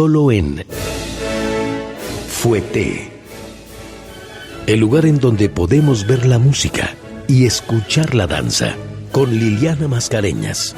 solo en Fouetté, el lugar en donde podemos ver la música y escuchar la danza, con Liliana Mascareñas.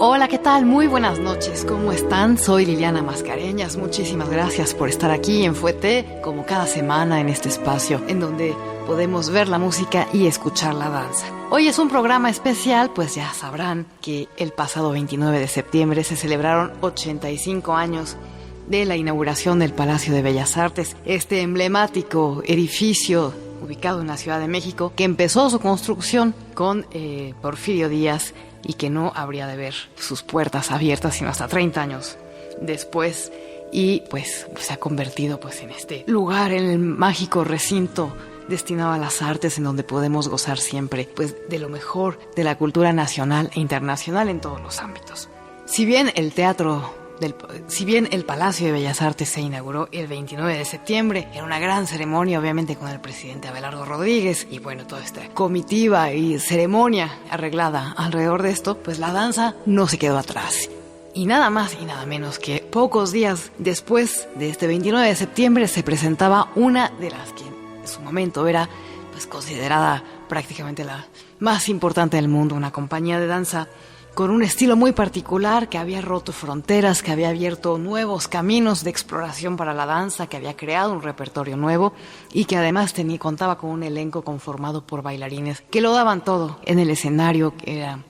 Hola, ¿qué tal? Muy buenas noches. ¿Cómo están? Soy Liliana Mascareñas. Muchísimas gracias por estar aquí en Fouetté, como cada semana en este espacio, en donde podemos ver la música y escuchar la danza. Hoy es un programa especial, pues ya sabrán que el pasado 29 de septiembre se celebraron 85 años de la inauguración del Palacio de Bellas Artes, este emblemático edificio ubicado en la Ciudad de México, que empezó su construcción con Porfirio Díaz y que no habría de ver sus puertas abiertas sino hasta 30 años después, y pues se ha convertido pues en este lugar, en el mágico recinto destinado a las artes, en donde podemos gozar siempre pues de lo mejor de la cultura nacional e internacional en todos los ámbitos. Si bien el Palacio de Bellas Artes se inauguró el 29 de septiembre, en una gran ceremonia, obviamente con el presidente Abelardo Rodríguez, y bueno, toda esta comitiva y ceremonia arreglada alrededor de esto, pues la danza no se quedó atrás. Y nada más y nada menos que pocos días después de este 29 de septiembre se presentaba una de las que en su momento era pues considerada prácticamente la más importante del mundo, una compañía de danza con un estilo muy particular, que había roto fronteras, que había abierto nuevos caminos de exploración para la danza, que había creado un repertorio nuevo y que además contaba con un elenco conformado por bailarines que lo daban todo en el escenario, que era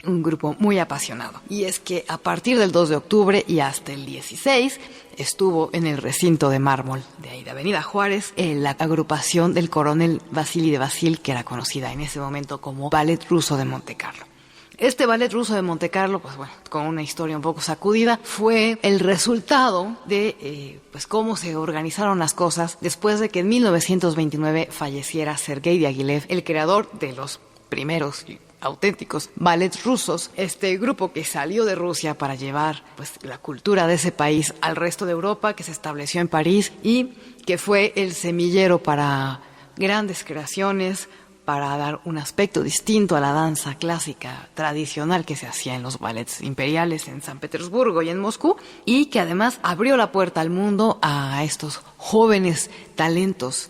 un grupo muy apasionado. Y es que a partir del 2 de octubre y hasta el 16 estuvo en el recinto de mármol de ahí de Avenida Juárez la agrupación del coronel Vasili de Vasil, que era conocida en ese momento como Ballet Ruso de Montecarlo. Este Ballet Ruso de Montecarlo, pues bueno, con una historia un poco sacudida, fue el resultado de pues cómo se organizaron las cosas después de que en 1929 falleciera Sergei Diaghilev, el creador de los primeros auténticos ballets rusos, este grupo que salió de Rusia para llevar pues la cultura de ese país al resto de Europa, que se estableció en París y que fue el semillero para grandes creaciones, para dar un aspecto distinto a la danza clásica tradicional que se hacía en los ballets imperiales en San Petersburgo y en Moscú, y que además abrió la puerta al mundo a estos jóvenes talentos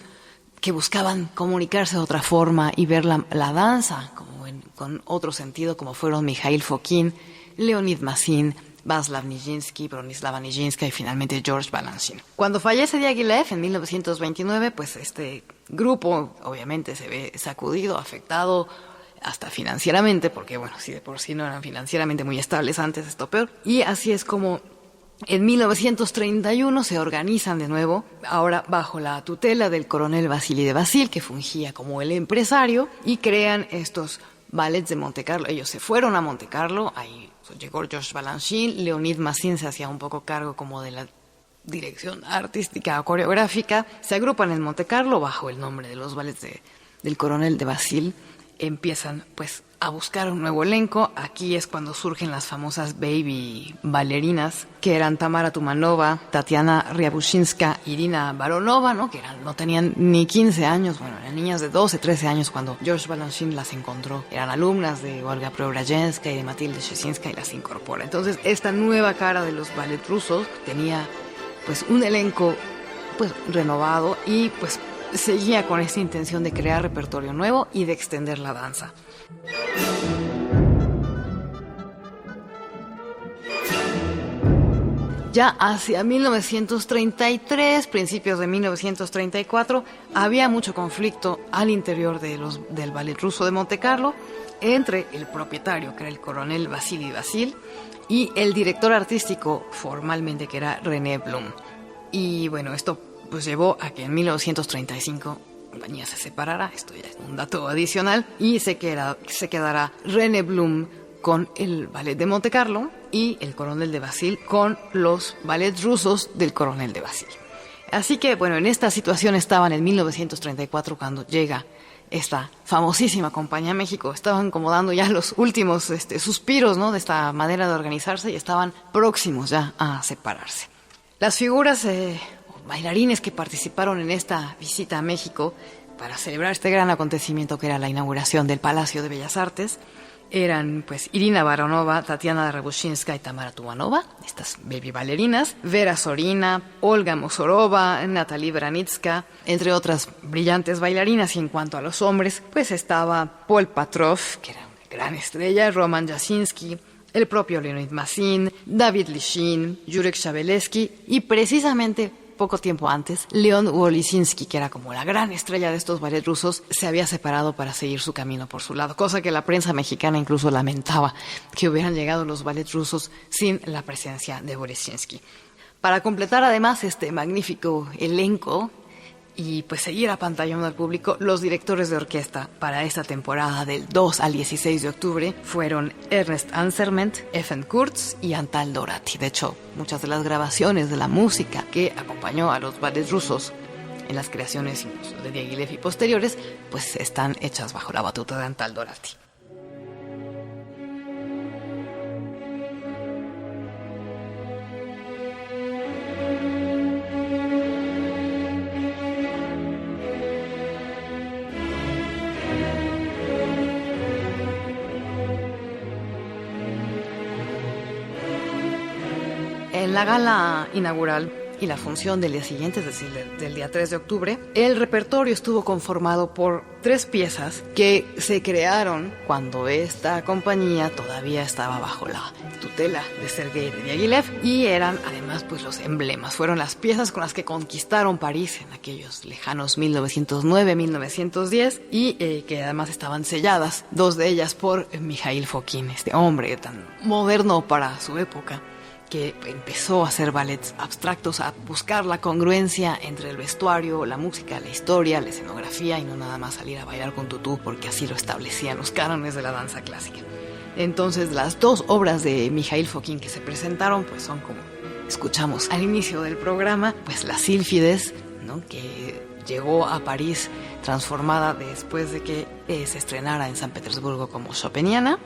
que buscaban comunicarse de otra forma y ver la danza con otro sentido, como fueron Mikhail Fokin, Leonid Massin, Václav Nijinsky, Bronislava Nijinska y finalmente George Balanchine. Cuando fallece Diaghilev en 1929, pues este grupo obviamente se ve sacudido, afectado hasta financieramente, porque bueno, si de por sí no eran financieramente muy estables antes, esto peor. Y así es como en 1931 se organizan de nuevo, ahora bajo la tutela del coronel Vasili de Vasil, que fungía como el empresario, y crean estos ballets de Montecarlo. Ellos se fueron a Montecarlo, ahí llegó George Balanchine, Leonid Massin se hacía un poco cargo como de la dirección artística o coreográfica, se agrupan en Montecarlo bajo el nombre de los ballets del coronel de Vasil, empiezan pues a buscar un nuevo elenco. Aquí es cuando surgen las famosas baby bailarinas, que eran Tamara Tumanova, Tatiana Ryabushinska, Irina Baronova, ¿no? Que no tenían ni 15 años, bueno, eran niñas de 12, 13 años cuando George Balanchine las encontró. Eran alumnas de Olga Preobrajenska y de Matilde Shesinska y las incorpora. Entonces, esta nueva cara de los ballet rusos tenía pues un elenco pues renovado y pues seguía con esta intención de crear repertorio nuevo y de extender la danza. Ya hacia 1933, principios de 1934, había mucho conflicto al interior del Ballet Ruso de Montecarlo entre el propietario, que era el coronel Vasili Vasil, y el director artístico, formalmente, que era René Blum. Y bueno, esto pues llevó a que en 1935 la compañía se separara, esto ya es un dato adicional, y se quedará René Blum con el ballet de Montecarlo y el coronel de Vasil con los ballets rusos del coronel de Vasil. Así que, bueno, en esta situación estaban en 1934 cuando llega esta famosísima compañía a México. Estaban como dando ya los últimos suspiros, ¿no?, de esta manera de organizarse y estaban próximos ya a separarse. Las figuras bailarines que participaron en esta visita a México para celebrar este gran acontecimiento que era la inauguración del Palacio de Bellas Artes eran pues Irina Baronova, Tatiana Rebushinska y Tamara Tumanova, estas baby bailarinas, Vera Zorina, Olga Mozorova, Natalie Branitska, entre otras brillantes bailarinas. Y en cuanto a los hombres, pues estaba Paul Patrov, que era una gran estrella, Roman Jasinski, el propio Leonid Massin, David Lishin, Jurek Shabelevsky y precisamente poco tiempo antes, Leon Wolisinski, que era como la gran estrella de estos ballets rusos, se había separado para seguir su camino por su lado, cosa que la prensa mexicana incluso lamentaba, que hubieran llegado los ballets rusos sin la presencia de Wolisinski. Para completar además este magnífico elenco y pues seguir apantallando al público, los directores de orquesta para esta temporada del 2 al 16 de octubre fueron Ernest Anserment, Effen Kurz y Antal Dorati. De hecho, muchas de las grabaciones de la música que acompañó a los ballets rusos en las creaciones incluso de Diaghilev y posteriores, pues están hechas bajo la batuta de Antal Dorati. En la gala inaugural y la función del día siguiente, es decir, del día 3 de octubre, el repertorio estuvo conformado por 3 piezas que se crearon cuando esta compañía todavía estaba bajo la tutela de Sergei Diaghilev y eran además pues los emblemas. Fueron las piezas con las que conquistaron París en aquellos lejanos 1909-1910 y que además estaban selladas, 2 de ellas por Mikhail Fokin, este hombre tan moderno para su época, que empezó a hacer ballets abstractos, a buscar la congruencia entre el vestuario, la música, la historia, la escenografía y no nada más salir a bailar con tutú, porque así lo establecían los cánones de la danza clásica. Entonces, las 2 obras de Mikhail Fokin que se presentaron pues son, como escuchamos al inicio del programa, pues la Sílfides, ¿no?, que llegó a París transformada después de que se estrenara en San Petersburgo como chopiniana.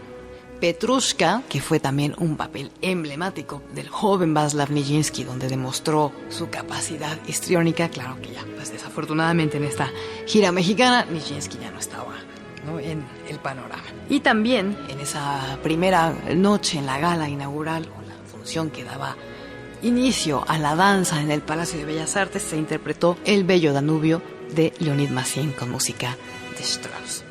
Petrushka, que fue también un papel emblemático del joven Václav Nijinsky, donde demostró su capacidad histriónica. Claro que ya, pues desafortunadamente en esta gira mexicana, Nijinsky ya no estaba, ¿no?, en el panorama. Y también en esa primera noche, en la gala inaugural, o la función que daba inicio a la danza en el Palacio de Bellas Artes, se interpretó El Bello Danubio de Leonid Massin con música de Strauss.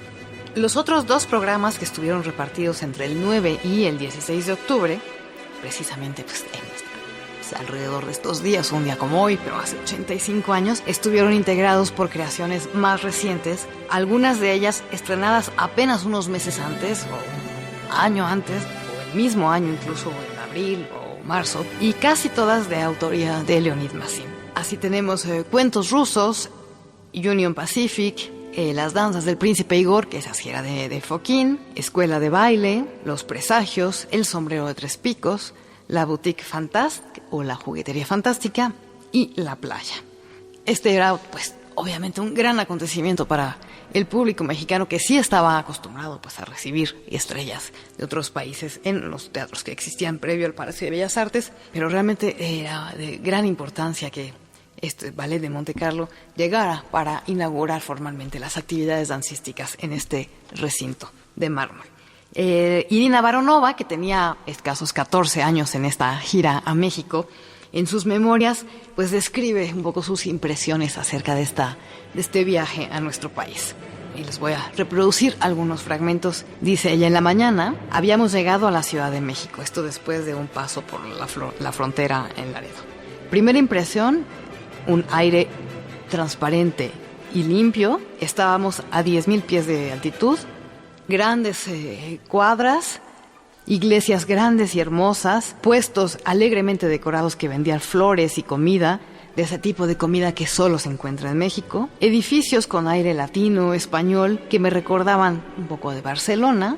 Los otros 2 programas que estuvieron repartidos entre el 9 y el 16 de octubre, precisamente pues, alrededor de estos días, un día como hoy, pero hace 85 años, estuvieron integrados por creaciones más recientes, algunas de ellas estrenadas apenas unos meses antes, o un año antes, o el mismo año incluso, en abril o marzo, y casi todas de autoría de Leonid Massin. Así tenemos Cuentos rusos, Union Pacific, Las danzas del príncipe Igor, que esa sí era de Fokin, Escuela de baile, Los presagios, El sombrero de 3 picos, La boutique fantastique o La juguetería fantástica y La playa. Este era, pues, obviamente un gran acontecimiento para el público mexicano, que sí estaba acostumbrado pues a recibir estrellas de otros países en los teatros que existían previo al Palacio de Bellas Artes, pero realmente era de gran importancia que este ballet de Monte Carlo llegara para inaugurar formalmente las actividades dancísticas en este recinto de mármol. Irina Baronova, que tenía escasos 14 años en esta gira a México, en sus memorias pues describe un poco sus impresiones acerca de este viaje a nuestro país. Y les voy a reproducir algunos fragmentos. Dice ella: en la mañana habíamos llegado a la Ciudad de México, esto después de un paso por la frontera en Laredo. Primera impresión: un aire transparente y limpio. Estábamos a 10,000 pies de altitud, grandes cuadras, iglesias grandes y hermosas, puestos alegremente decorados que vendían flores y comida, de ese tipo de comida que solo se encuentra en México, edificios con aire latino, español, que me recordaban un poco de Barcelona,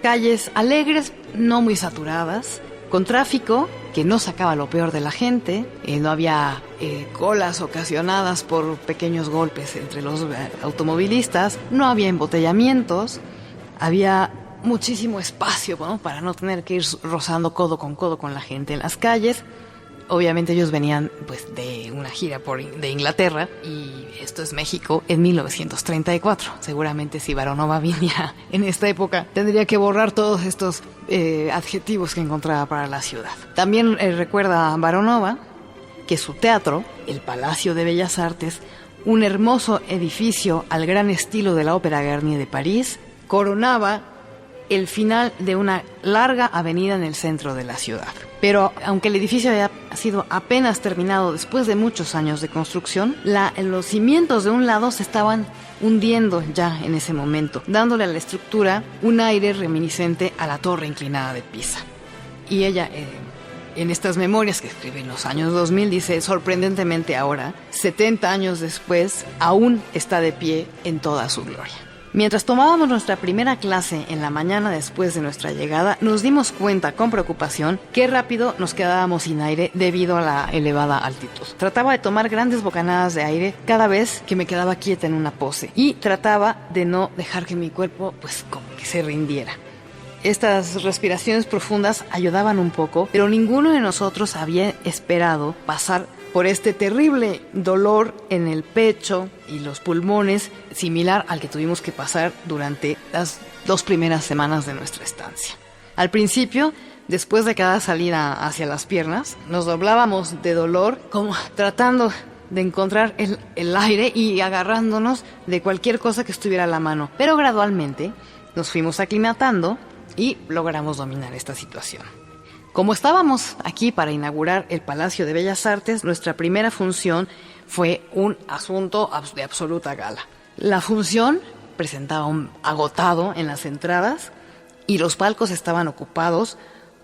calles alegres, no muy saturadas, con tráfico que no sacaba lo peor de la gente, no había colas ocasionadas por pequeños golpes entre los automovilistas, no había embotellamientos, había muchísimo espacio, ¿no?, para no tener que ir rozando codo con la gente en las calles. Obviamente ellos venían pues de una gira de Inglaterra, y esto es México en 1934. Seguramente si Baronova viniera en esta época tendría que borrar todos estos adjetivos que encontraba para la ciudad. También recuerda Baronova que su teatro, el Palacio de Bellas Artes, un hermoso edificio al gran estilo de la Ópera Garnier de París, coronaba el final de una larga avenida en el centro de la ciudad. Pero aunque el edificio había sido apenas terminado después de muchos años de construcción, los cimientos de un lado se estaban hundiendo ya en ese momento, dándole a la estructura un aire reminiscente a la torre inclinada de Pisa. Y ella, en estas memorias que escribe en los años 2000, dice: sorprendentemente ahora, 70 años después, aún está de pie en toda su gloria. Mientras tomábamos nuestra primera clase en la mañana después de nuestra llegada, nos dimos cuenta con preocupación qué rápido nos quedábamos sin aire debido a la elevada altitud. Trataba de tomar grandes bocanadas de aire cada vez que me quedaba quieta en una pose, y trataba de no dejar que mi cuerpo pues como que se rindiera. Estas respiraciones profundas ayudaban un poco, pero ninguno de nosotros había esperado pasar por este terrible dolor en el pecho y los pulmones, similar al que tuvimos que pasar durante las 2 primeras semanas de nuestra estancia. Al principio, después de cada salida hacia las piernas, nos doblábamos de dolor, como tratando de encontrar el aire y agarrándonos de cualquier cosa que estuviera a la mano. Pero gradualmente nos fuimos aclimatando y logramos dominar esta situación. Como estábamos aquí para inaugurar el Palacio de Bellas Artes, nuestra primera función fue un asunto de absoluta gala. La función presentaba un agotado en las entradas, y los palcos estaban ocupados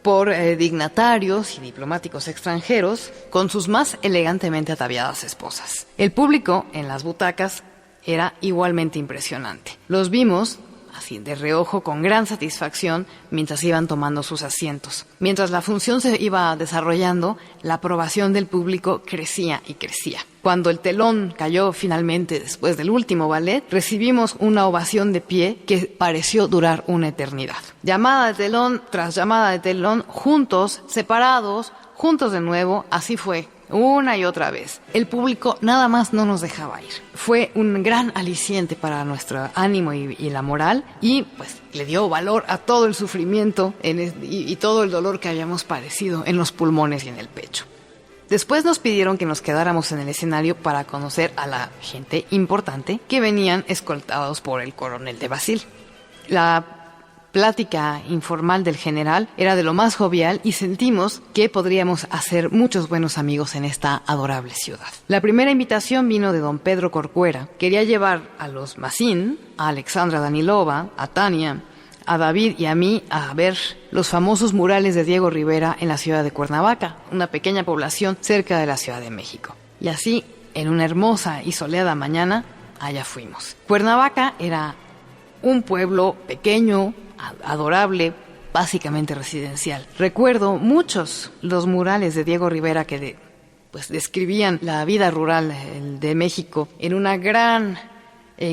por dignatarios y diplomáticos extranjeros con sus más elegantemente ataviadas esposas. El público en las butacas era igualmente impresionante. Los vimos así de reojo con gran satisfacción mientras iban tomando sus asientos. Mientras la función se iba desarrollando, la aprobación del público crecía y crecía. Cuando el telón cayó finalmente después del último ballet, recibimos una ovación de pie que pareció durar una eternidad. Llamada de telón tras llamada de telón, juntos, separados, juntos de nuevo, así fue. Una y otra vez. El público nada más no nos dejaba ir. Fue un gran aliciente para nuestro ánimo y la moral, y pues le dio valor a todo el sufrimiento y todo el dolor que habíamos padecido en los pulmones y en el pecho. Después nos pidieron que nos quedáramos en el escenario para conocer a la gente importante que venían escoltados por el coronel de Basil. La plática informal del general era de lo más jovial, y sentimos que podríamos hacer muchos buenos amigos en esta adorable ciudad. La primera invitación vino de don Pedro Corcuera. Quería llevar a los Massin, a Alexandra Danilova, a Tania, a David y a mí a ver los famosos murales de Diego Rivera en la ciudad de Cuernavaca, una pequeña población cerca de la Ciudad de México. Y así, en una hermosa y soleada mañana, allá fuimos. Cuernavaca era un pueblo pequeño, adorable, básicamente residencial. Recuerdo muchos los murales de Diego Rivera que describían la vida rural de México en una gran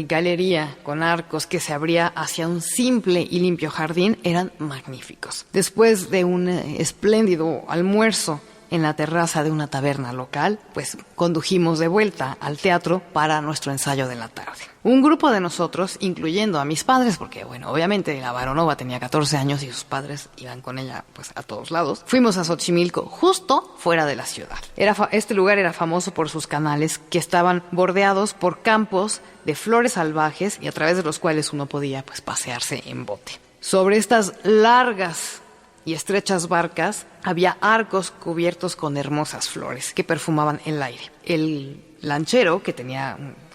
galería con arcos que se abría hacia un simple y limpio jardín. Eran magníficos. Después de un espléndido almuerzo en la terraza de una taberna local, pues condujimos de vuelta al teatro para nuestro ensayo de la tarde. Un grupo de nosotros, incluyendo a mis padres, porque bueno, obviamente la Baronova tenía 14 años y sus padres iban con ella pues a todos lados, fuimos a Xochimilco, justo fuera de la ciudad. Este lugar era famoso por sus canales que estaban bordeados por campos de flores salvajes, y a través de los cuales uno podía pues pasearse en bote. Sobre estas largas y estrechas barcas había arcos cubiertos con hermosas flores que perfumaban el aire. El lanchero, que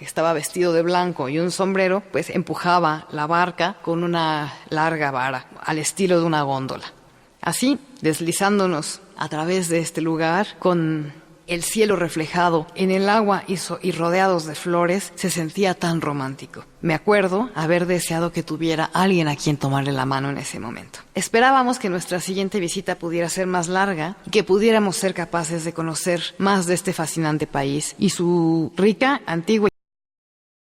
estaba vestido de blanco y un sombrero, pues empujaba la barca con una larga vara al estilo de una góndola. Así, deslizándonos a través de este lugar con el cielo reflejado en el agua y rodeados de flores, se sentía tan romántico. Me acuerdo haber deseado que tuviera alguien a quien tomarle la mano en ese momento. Esperábamos que nuestra siguiente visita pudiera ser más larga y que pudiéramos ser capaces de conocer más de este fascinante país y su rica, antigua